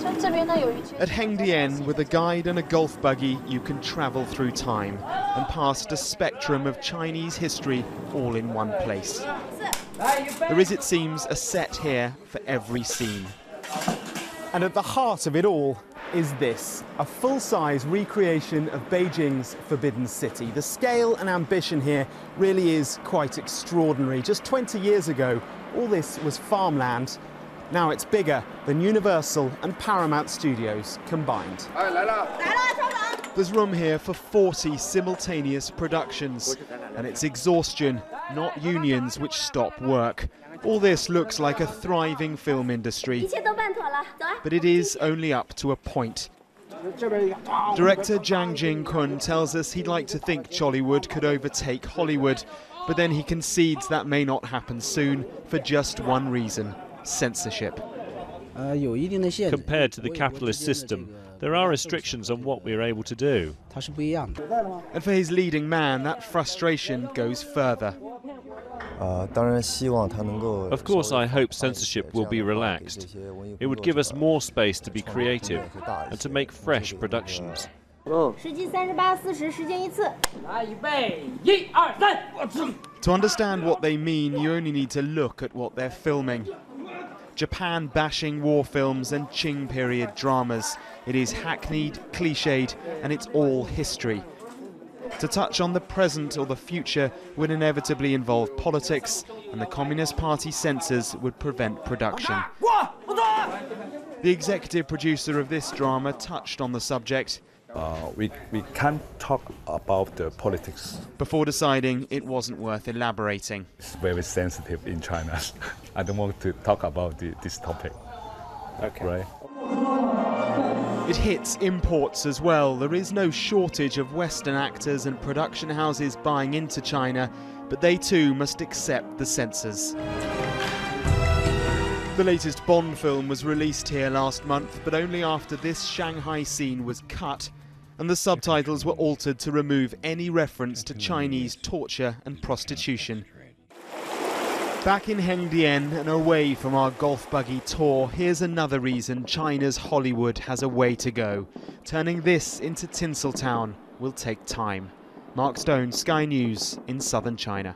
At Hengdian, with a guide and a golf buggy, you can travel through time and past a spectrum of Chinese history all in one place. There is, it seems, a set here for every scene. And at the heart of it all is this, a full-size recreation of Beijing's Forbidden City. The scale and ambition here really is quite extraordinary. Just 20 years ago, all this was farmland. Now it's bigger than Universal and Paramount Studios combined. There's room here for 40 simultaneous productions, and it's exhaustion, not unions, which stop work. All this looks like a thriving film industry, but it is only up to a point. Director Zhang Jingkun tells us he'd like to think Chollywood could overtake Hollywood, but then he concedes that may not happen soon for just one reason: censorship. Compared to the capitalist system, there are restrictions on what we are able to do. And for his leading man, that frustration goes further. Of course, I hope censorship will be relaxed. It would give us more space to be creative and to make fresh productions. To understand what they mean, you only need to look at what they're filming. Japan-bashing war films and Qing period dramas. It is hackneyed, cliched, and it's all history. To touch on the present or the future would inevitably involve politics, and the Communist Party censors would prevent production. The executive producer of this drama touched on the subject. We can't talk about the politics. Before deciding it wasn't worth elaborating. It's very sensitive in China. I don't want to talk about this topic. Okay. Right? It hits imports as well. There is no shortage of Western actors and production houses buying into China, but they too must accept the censors. The latest Bond film was released here last month, but only after this Shanghai scene was cut and the subtitles were altered to remove any reference to Chinese torture and prostitution. Back in Hengdian and away from our golf buggy tour, here's another reason China's Hollywood has a way to go. Turning this into Tinseltown will take time. Mark Stone, Sky News in southern China.